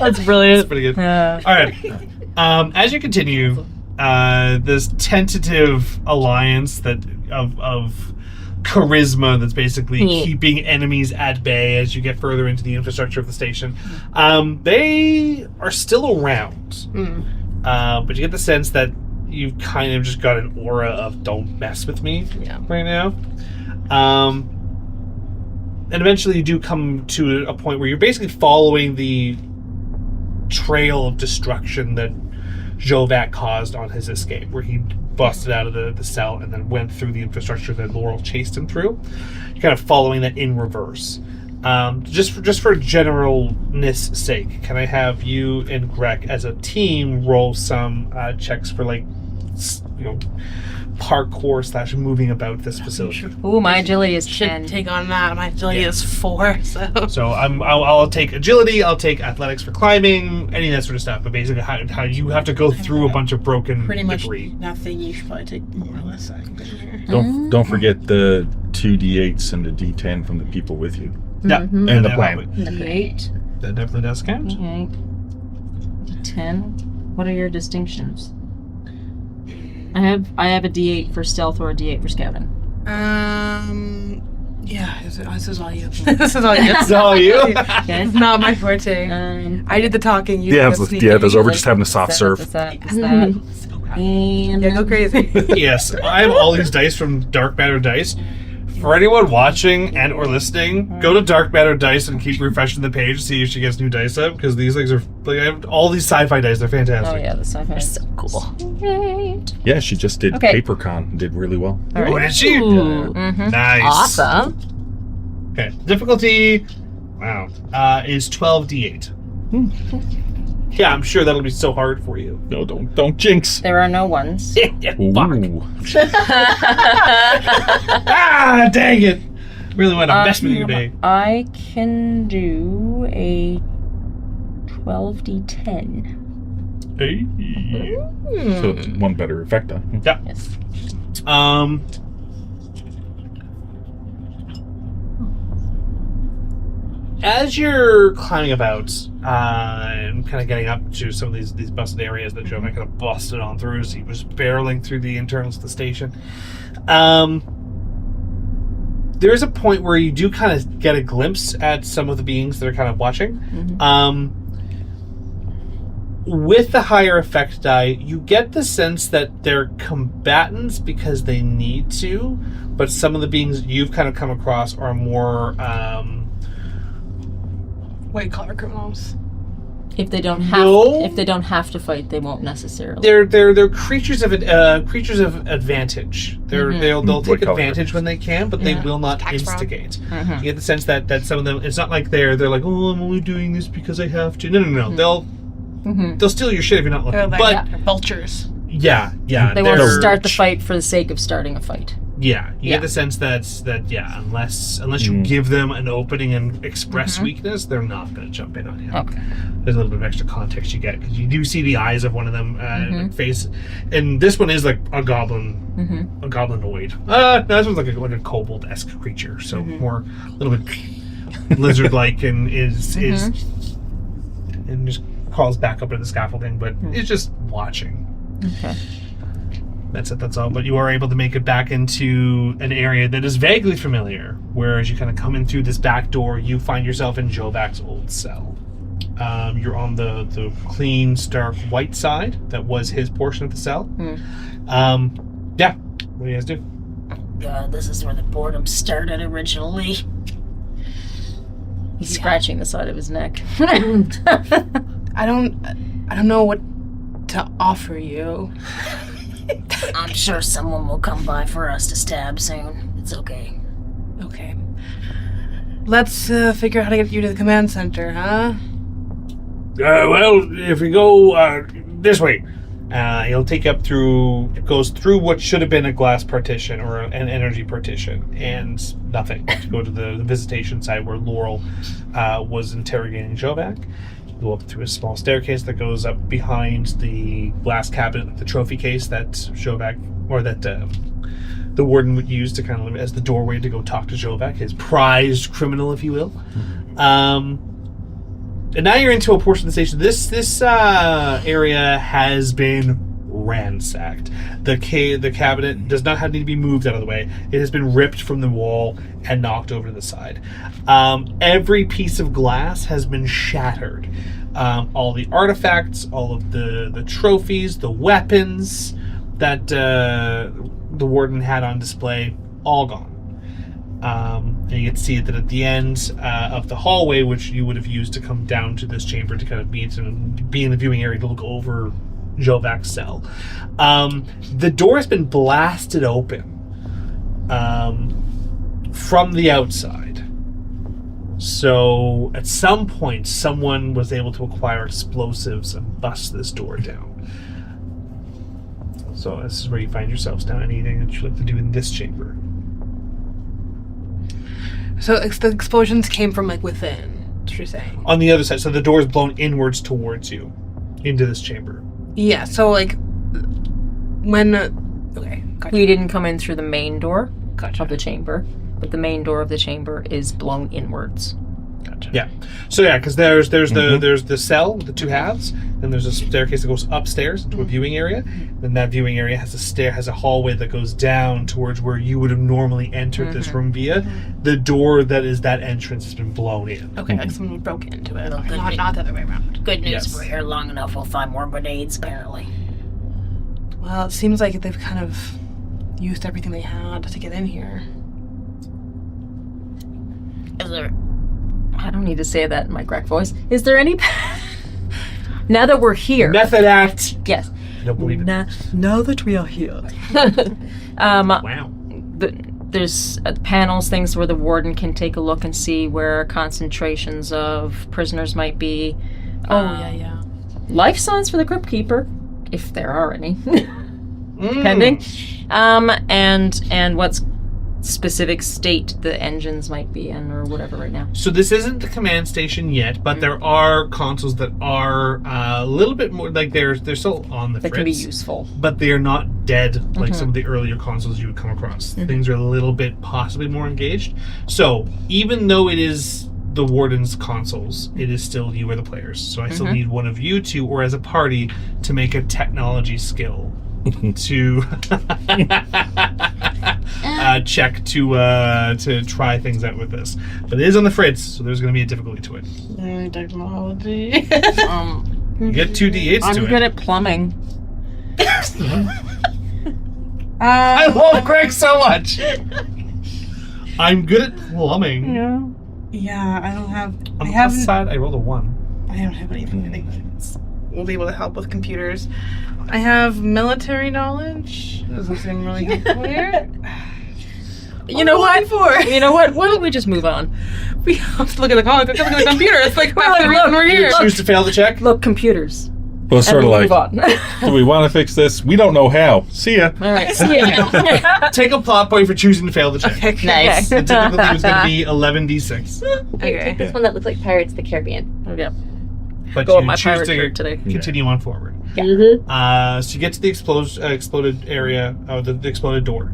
That's brilliant. That's pretty good. All right. As you continue, this tentative alliance of charisma that's basically keeping enemies at bay as you get further into the infrastructure of the station, they are still around. But you get the sense that you've kind of just got an aura of don't mess with me right now. And eventually you do come to a point where you're basically following the trail of destruction that Jovac caused on his escape, where he busted out of the cell and then went through the infrastructure that Laurel chased him through. You're kind of following that in reverse. Just for generalness sake, can I have you and Greg as a team roll some checks for parkour / moving about this facility? Ooh, my agility is Should 10. take on that. My agility is 4, so. So I'll take agility, I'll take athletics for climbing, any of that sort of stuff. But basically, how you have to go through a bunch of broken Pretty much debris. nothing. You should probably take more or less. Don't forget the 2 D8s and the D10 from the people with you. Yeah, And the plan. D8. That definitely does count. Okay. D10. What are your distinctions? I have a D8 for stealth or a D8 for scouting. Yeah, this is all you. This is all you. It's all you. Okay. It's not my forte. I did the talking. You did the sneaking. Those over just having a soft serve. Is that? And Yeah, go crazy. Yes, I have all these dice from Dark Matter Dice. For anyone watching and or listening, go to Dark Matter Dice and keep refreshing the page to see if she gets new dice up, because these things are I have all these sci-fi dice. They're fantastic. oh yeah, the sci-fi. They're so cool. Great. Yeah, she just did Okay. PaperCon and did really well. All What right. did she? Ooh. Nice. Awesome. Okay. Difficulty, wow, is 12d8. Yeah, I'm sure that'll be so hard for you. No, don't jinx. There are no ones. Ooh. Ah, dang it! Really want to mess with you today. I can do a 12d10. Hey. So it's one better effect, huh? Yeah. Yes. As you're climbing about and kind of getting up to some of these busted areas that Joe kind of busted on through as he was barreling through the internals of the station, there is a point where you do kind of get a glimpse at some of the beings that are kind of watching. With the higher effect die, you get the sense that they're combatants because they need to, but some of the beings you've kind of come across are more White collar criminals. If they don't have to fight, they won't necessarily. They're creatures of advantage. They'll take advantage when they can, but they will not instigate. You get the sense that some of them, it's not like they're like, oh, I'm only doing this because I have to. No. They'll steal your shit if you're not looking. They're like vultures. Yeah. They won't start the fight for the sake of starting a fight. Yeah, you get the sense that unless you give them an opening and express weakness, they're not going to jump in on you. Okay. There's a little bit of extra context you get because you do see the eyes of one of them face, and this one is like a goblin, a goblinoid. No, this one's like a kobold-esque creature, so more a little bit lizard-like, and is and just crawls back up to the scaffolding, but it's just watching. Okay. That's all. But you are able to make it back into an area that is vaguely familiar, where as you kind of come in through this back door, you find yourself in Jovac's old cell. You're on the clean, stark white side that was his portion of the cell. Yeah. What do you guys do? God, this is where the boredom started originally. He's scratching the side of his neck. I don't know what to offer you. I'm sure someone will come by for us to stab soon. It's okay. Okay. Let's figure out how to get you to the command center, huh? Well, if we go this way, he'll take you up through. It goes through what should have been a glass partition or an energy partition, and nothing. To go to the visitation side where Laurel was interrogating Jovac. Go up through a small staircase that goes up behind the glass cabinet, the trophy case that Jovac, or that the warden would use to kind of as the doorway to go talk to Jovac, his prized criminal, if you will. And now you're into a portion of the station. This area has been ransacked. The cabinet does not need to be moved out of the way. It has been ripped from the wall and knocked over to the side. Every piece of glass has been shattered. All the artifacts, all of the trophies, the weapons that the warden had on display, all gone. And you can see that at the end of the hallway, which you would have used to come down to this chamber to kind of be in the viewing area to look over Jovac's cell. The door has been blasted open from the outside. So at some point, someone was able to acquire explosives and bust this door down. So this is where you find yourselves now. Anything that you'd like to do in this chamber? So the explosions came from like within. That's what you're saying. On the other side, so the door is blown inwards towards you into this chamber. Yeah. So like when okay, gotcha. We didn't come in through the main door Gotcha. of the chamber, but the main door of the chamber is blown inwards. Gotcha. Yeah. So yeah, because there's the cell, the two halves, and there's a staircase that goes upstairs into a viewing area. Then that viewing area has a hallway that goes down towards where you would have normally entered this room via. The door that is that entrance has been blown in. Okay, like someone broke into it. Well, Okay, good not the other way around. Good news, Yes. we're here long enough, we'll find more grenades, apparently. Well, it seems like they've kind of used everything they had to get in here. Is there... I don't need to say that in my crack voice. Is there any... Now that we're here... Method act. Yes. I don't believe it. Now that we are here. Wow. there's panels, things where the warden can take a look and see where concentrations of prisoners might be. yeah. Life signs for the Crypt Keeper, if there are any, pending. And what specific state the engines might be in or whatever right now. So this isn't the command station yet, but there are consoles that are a little bit more like they're still on the That fritz, can be useful. but they are not dead like some of the earlier consoles you would come across. Things are a little bit possibly more engaged. So even though it is the warden's consoles, it is still you are the players. So I still need one of you two, or as a party, to make a technology skill to check to try things out with this. But it is on the fritz, so there's going to be a difficulty to it. Technology. You get 2 d8s to I'm it. good at plumbing. I love Greg so much. I'm good at plumbing. Yeah, I don't have. On I the plus haven't. side, I rolled a 1. I don't have anything that will be able to help with computers. I have military knowledge. Doesn't seem really helpful here. You know what? You know what? Why don't we just move on? We have to look at the computer. It's like half the Look, reason we're here. Choose to fail the check. Look, computers. Well, it's sort of And like, move on. do we want to fix this? We don't know how. See ya. All right. See ya. Take a plot point for choosing to fail the check. Nice. The difficulty was going to be 11d6. Okay. This one that looks like Pirates of the Caribbean. Yeah. But Go you with my choose pirate to shirt today. continue on forward. Mm-hmm. So you get to the exploded area, or the exploded door.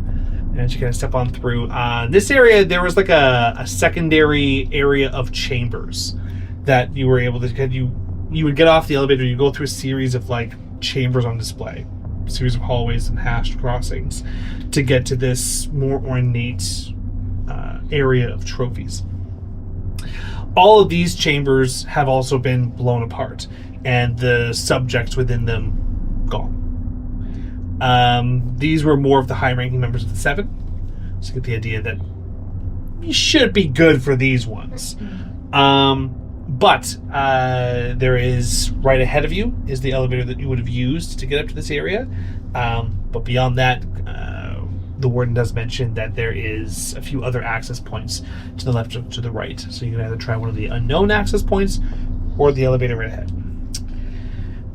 And you kind of step on through. This area, there was like a secondary area of chambers that you were able to get. You would get off the elevator, you go through a series of like chambers on display, a series of hallways and hashed crossings to get to this more ornate area of trophies. All of these chambers have also been blown apart, and the subjects within them gone. These were more of the high-ranking members of the Seven, so you get the idea that you should be good for these ones. But there is, right ahead of you, is the elevator that you would have used to get up to this area. But beyond that, the warden does mention that there is a few other access points to the left or to the right. So you can either try one of the unknown access points or the elevator right ahead.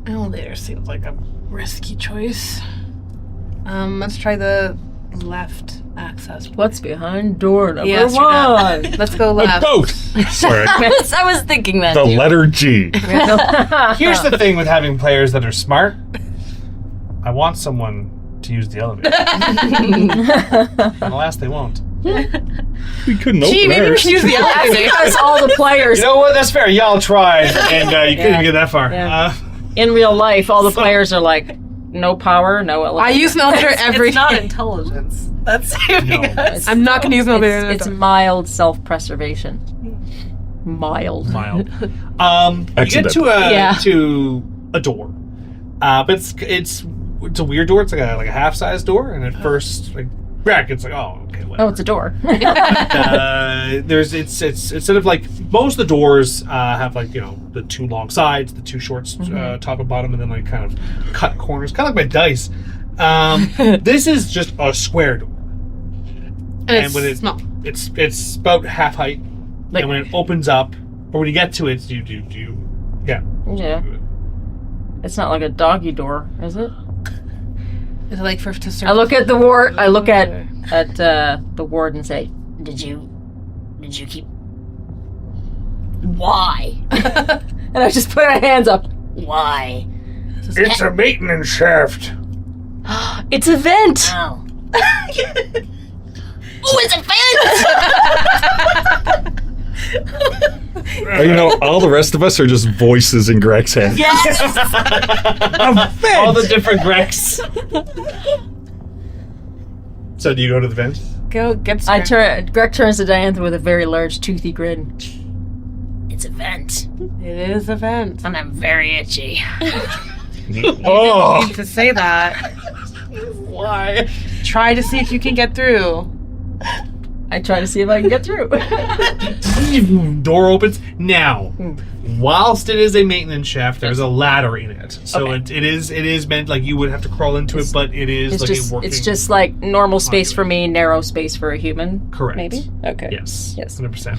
Elevator seems like a risky choice. Let's try the left access. What's behind door number Yes, you're one? Let's go A left. boat. Sorry. I was thinking that The too. letter G. Here's the thing with having players that are smart. I want someone to use the elevator. Alas, they won't. We couldn't Gee, open maybe we ours. should use the elevator. Because all the players You know what? That's fair. Y'all tried, and you couldn't even get that far. Yeah. in real life, all the players are like, no power, no elevator. I use an elevator every It's not day. intelligence. That's saving No. us. I'm not going to use an elevator. It's mild self-preservation. Mild. Mild. You get to a door, but it's a weird door. It's like a half-size door, and at first, like, Greg, it's like, oh, okay, whatever. Oh, it's a door. There's it's instead of like most of the doors have like the two long sides, the two short top and bottom, and then like kind of cut corners, kind of like my dice. This is just a square door, And when it's small. it's about half height, Like- and when it opens up, or when you get to it, yeah. Yeah. It's not like a doggy door, is it? Is it like first to serve? I look at the ward. I look at the ward and say, "Did you keep? Why?" And I just put my hands up. Why? It's a maintenance shaft. It's a vent. Oh. Oh, it's a vent. All the rest of us are just voices in Greg's head. Yes. All the different Grecs. So do you go to the vent? Go get Greg turns to Diantha with a very large, toothy grin. It's a vent, It is a vent. and I'm very itchy. Oh, To say that, why? try to see if you can get through. I try to see if I can get through. Door opens. Now, whilst it is a maintenance shaft, there's a ladder in it. So Okay. it is meant like you would have to crawl into it, but it is like a working... It's just like normal space for me, narrow space for a human. Correct. Maybe? Okay. Yes. Yes. 100%.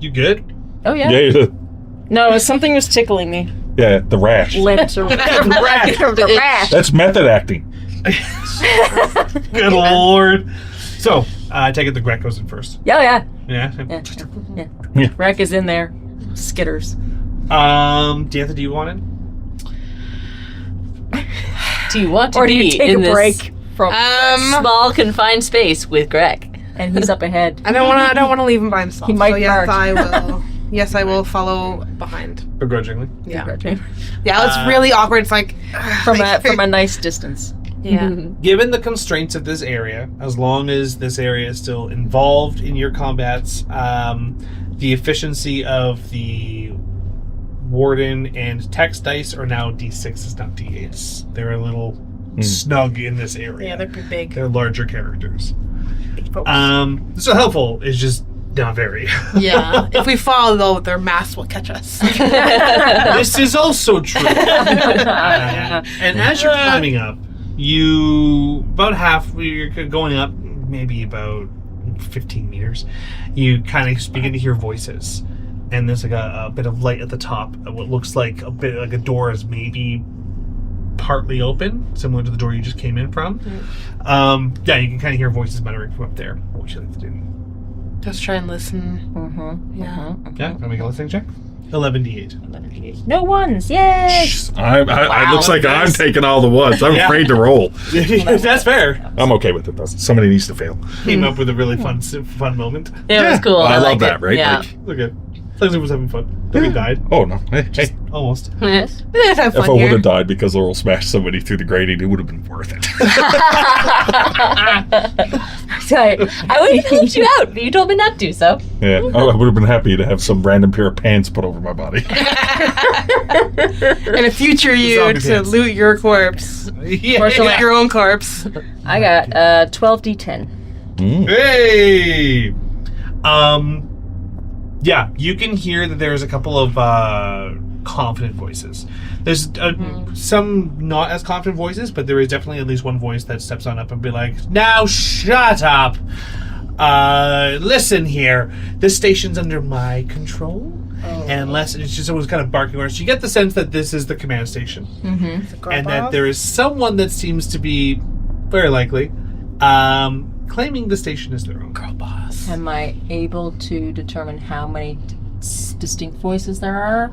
You good? Oh, yeah. Yeah, No, something was tickling me. yeah, the rash. Lint or the rash. That's method acting. Good lord. So, I take it the Gret goes in first. Yeah, yeah. Yeah? Yeah. Wreck is in there. Skitters. Diantha, do you want it? Do you want to Or do be you take in a this break from... small confined space with Greg? and he's up ahead. I don't want to leave him by himself. He might so yes, march. I will. Yes, I will follow behind. Begrudgingly. Yeah. From Yeah, it's really awkward. It's like a nice distance. yeah. Given the constraints of this area, as long as this area is still involved in your combats, the efficiency of the Warden and Text dice are now D6s, not D8s. They're a little snug in this area. Yeah, they're pretty big. They're larger characters. Big folks. So helpful is just not very. Yeah. If we fall, though, their mass will catch us. This is also true. And as you're climbing up, you're going up maybe about 15 meters. You kind of begin to hear voices, and there's like a bit of light at the top. What looks like a bit like a door is maybe partly open, similar to the door you just came in from. Yeah, you can kind of hear voices muttering from up there. What would you like to do? Just try and listen. Yeah. Yeah, can I make a listening check? 11d8. No ones, yay! It looks like I'm taking all the ones. I'm Yeah. afraid to roll. That's fair. I'm okay with it, though. Somebody needs to fail. Came up with a really fun moment. It was cool. I love liked that, it. right? Yeah. Like, Okay. As long as it was having fun. Nobody died. oh, no. Hey, Almost. Yes. We guys have if fun I would here. have died because Laurel smashed somebody through the grating, it would have been worth it. I would have helped you out, but you told me not to, so. Yeah, I would have been happy to have some random pair of pants put over my body. In a future you Zombie to pants. loot your corpse. Yeah. Loot your own corpse. I got 12d10. Hey! Yeah, you can hear that there's a couple of confident voices. There's some not as confident voices, but there is definitely at least one voice that steps on up and be like, "Now shut up! Listen here. This station's under my control." And unless it's just someone's kind of barking orders, you get the sense that this is the command station. And that there is someone that seems to be, very likely, claiming the station is their own. Girl boss. Am I able to determine how many distinct voices there are?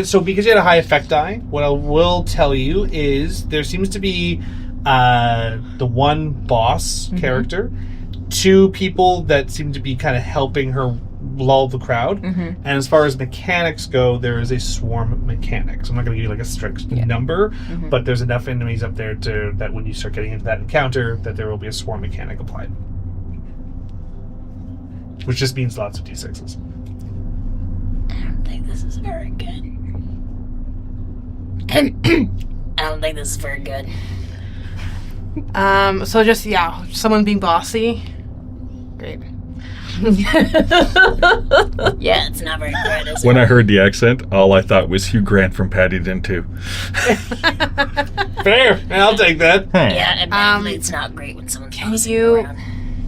So because you had a high effect die, what I will tell you is there seems to be the one boss character, two people that seem to be kind of helping her lull the crowd, and as far as mechanics go, there is a swarm mechanic. So I'm not going to give you like a strict number, but there's enough enemies up there that when you start getting into that encounter, that there will be a swarm mechanic applied, which just means lots of d6s. I don't think this is very good. I don't think this is very good. So just someone being bossy. Great. Yeah, it's not very good, is it? When I heard the accent, all I thought was Hugh Grant from Paddington 2. Fair, I'll take that. Yeah, admittedly, it's not great when someone's Can bossing you- around.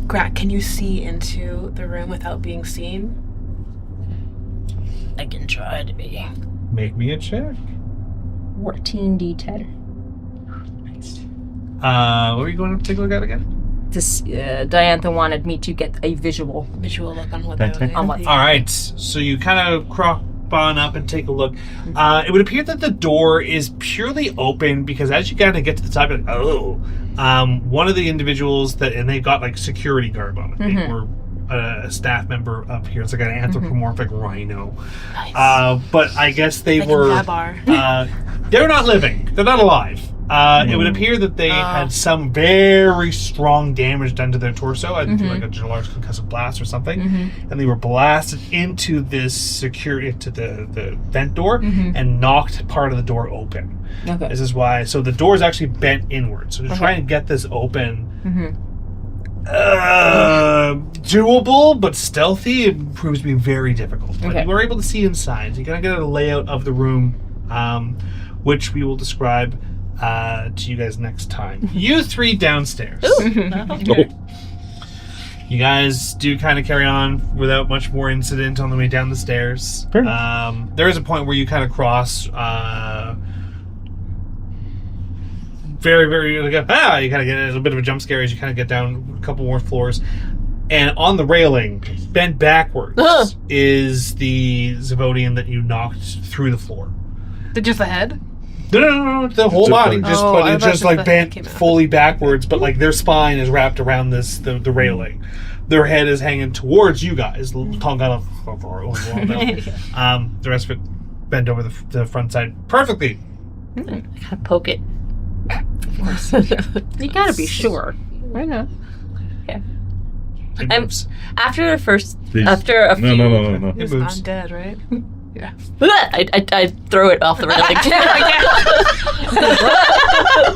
Grat, can you see into the room without being seen? I can try to be. Make me a check. 14d10. What were you going to take a look at again? This, Diantha wanted me to get a visual. Visual look on what Okay. On what- All right, so you kind of crop on up and take a look. It would appear that the door is purely open because as you kind of get to the top, you're like, oh. One of the individuals and they got like security garb on it. They were a staff member up here. It's like an anthropomorphic rhino. Nice. But I guess they Like were. in Babar. They're not living. They're not alive. It would appear that they had some very strong damage done to their torso, through like a large concussive blast or something, and they were blasted into this into the vent door and knocked part of the door open. Okay. This is why. So the door is actually bent inward. So to try and get this open, Doable, but stealthy. It proves to be very difficult. But Okay. you are able to see inside. You kind of get a layout of the room, which we will describe to you guys next time. You three downstairs. You guys do kind of carry on without much more incident on the way down the stairs. Sure. There is a point where you kind of cross very, very, like, you kind of get a bit of a jump scare as you kind of get down a couple more floors. And on the railing, bent backwards, is the Zavodian that you knocked through the floor. Just the head? No, the whole It's body. open. Just, Oh, but I it's thought just just like the head bent came out. fully backwards, but like their spine is wrapped around the railing. Their head is hanging towards you guys, tongue kind of the rest of it bent over the front side perfectly. Kind of poke it. You gotta be sure. Why not? It I'm- moves. After the first, Please. after a few, No. It It's moves. undead, right? I throw it off the railing.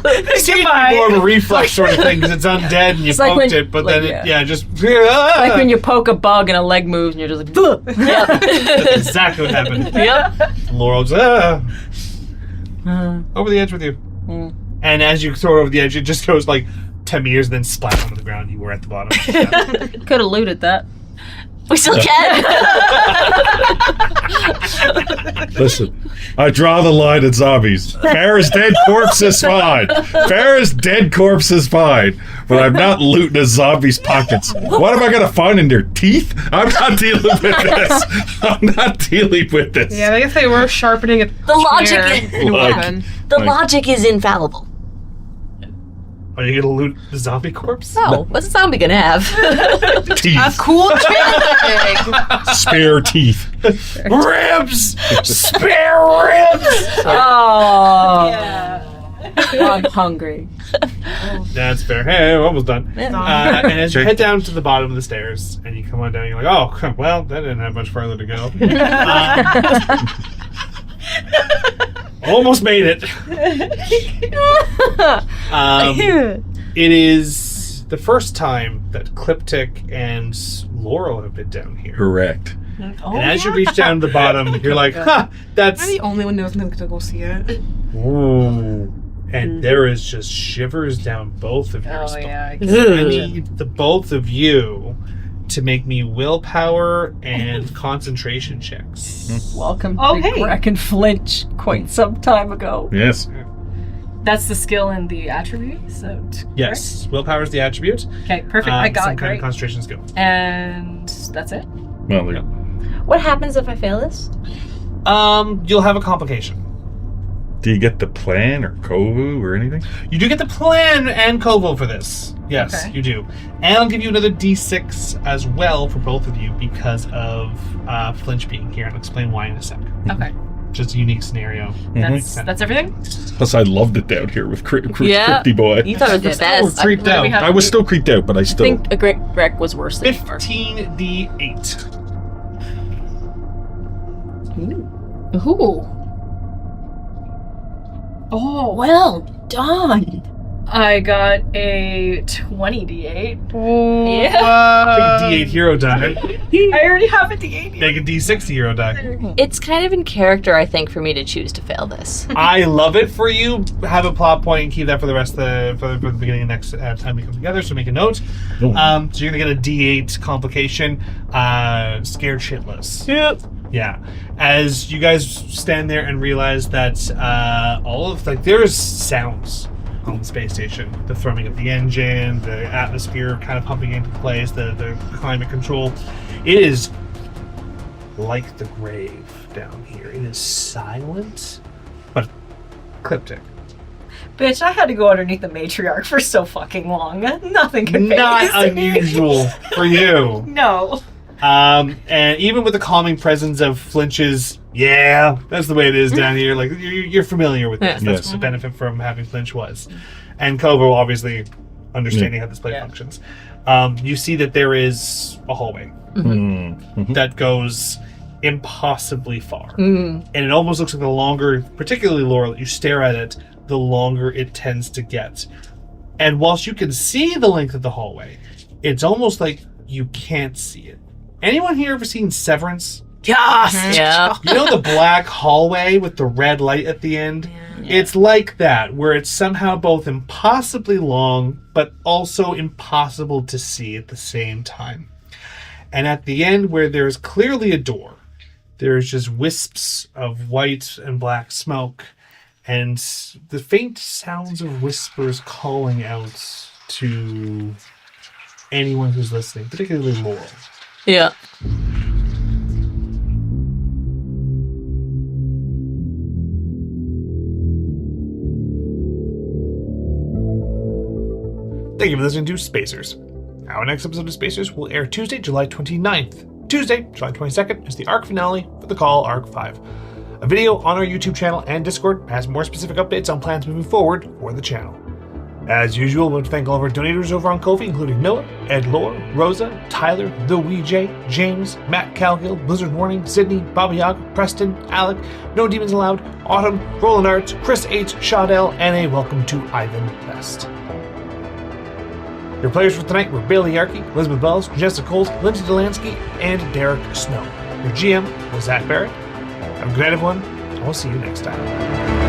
It's more of a reflex sort of thing because it's undead and you It's like poked when- it, but like, then yeah. it just Like when you poke a bug and a leg moves and you're just like, "Ugh." That's exactly what happened. Yep. Laurel goes, over the edge with you. And as you throw it over the edge, it just goes like 10 meters and then splat onto the ground. You were at the bottom. Could have looted that. We still can. Listen, I draw the line at zombies. Farrah's dead corpse is fine. Farrah's dead corpse is fine. But I'm not looting a zombie's pockets. What am I going to find in their teeth? I'm not dealing with this. I'm not dealing with this. Yeah, I guess they were sharpening it. The logic is Like- the logic is infallible. Are you going to loot the zombie corpse? No, what's a zombie gonna have? Teeth. A cool trick. Spare teeth. Ribs! Spare ribs! Oh, I'm hungry. That's fair. Hey, we're almost done. And as you Sure. head down to the bottom of the stairs and you come on down, you're like, oh, well, that didn't have much further to go. Almost made it. It is the first time that Cryptic and Laurel have been down here. Correct. And as you reach down to the bottom, you're like, that's... I'm the only one who knows to go see it. Ooh. And there is just shivers down both of your spines. yeah. I need the both of you to make me willpower and concentration checks. Welcome Oh, to hey. Crack and Flinch quite some time ago. Yes. That's the skill and the attribute. So Yes, willpower is the attribute. okay, perfect. I got some it. kind of Great. concentration skill. And that's it. Well, there- What happens if I fail this? You'll have a complication. do you get the plan or Kovu or anything? You do get the plan and Kovo for this. Yes, Okay. you do. And I'll give you another D6 as well for both of you because of Flinch being here. I'll explain why in a sec. Okay. Just a unique scenario. That's everything? Plus, I loved it down here with Yeah. Crypty Boy. You thought it was the We're best. creeped What do we out. have? I was still creeped out, but I I still. think a great wreck was worse than before. 15d8. Ooh. Oh, well done. I got a 20d8. Take a d8 hero die. I already have a d8. Make a d6 hero die. It's kind of in character, I think, for me to choose to fail this. I love it for you. Have a plot point and keep that for the rest of for the beginning of next time we come together. So make a note. Oh. So you're gonna get a D8 complication. Scared shitless. Yep. Yeah. As you guys stand there and realize that there's sounds on the space station. The thrumming of the engine, the atmosphere kind of pumping into place, the climate control. It is like the grave down here. It is silent, but cryptic. Bitch, I had to go underneath the matriarch for so fucking long. Nothing can phase Not me. unusual for you. No. And even with the calming presence of Flinch's, yeah, that's the way it is down here. Like you're familiar with this. Yeah. That's what the benefit from having Flinch was. And Kovo obviously understanding how this place functions. You see that there is a hallway that goes impossibly far. And it almost looks like the longer, particularly Laurel, that you stare at it, the longer it tends to get. And whilst you can see the length of the hallway, it's almost like you can't see it. Anyone here ever seen Severance? Yes. Yeah. You know the black hallway with the red light at the end? It's like that, where it's somehow both impossibly long, but also impossible to see at the same time. And at the end, where there's clearly a door, there's just wisps of white and black smoke, and the faint sounds of whispers calling out to anyone who's listening, particularly Laurel. Yeah. Thank you for listening to Spacers. Our next episode of Spacers will air Tuesday, July 29th. Tuesday, July 22nd is the arc finale for the Call Arc 5. A video on our YouTube channel and Discord has more specific updates on plans moving forward for the channel. As usual, we want to thank all of our donators over on Ko-fi, including Noah, Ed Lore, Rosa, Tyler, The Wee J, James, Matt Calgill, Blizzard Warning, Sydney, Bobby Yag, Preston, Alec, No Demons Allowed, Autumn, Roland Arts, Chris H, Shadell, and a welcome to Ivan Best. Your players for tonight were Bailey Yarkey, Elizabeth Bells, Jessica Coles, Lindsay Delansky, and Derek Snow. Your GM was Zach Barrett. Have a good night, everyone. I'll see you next time.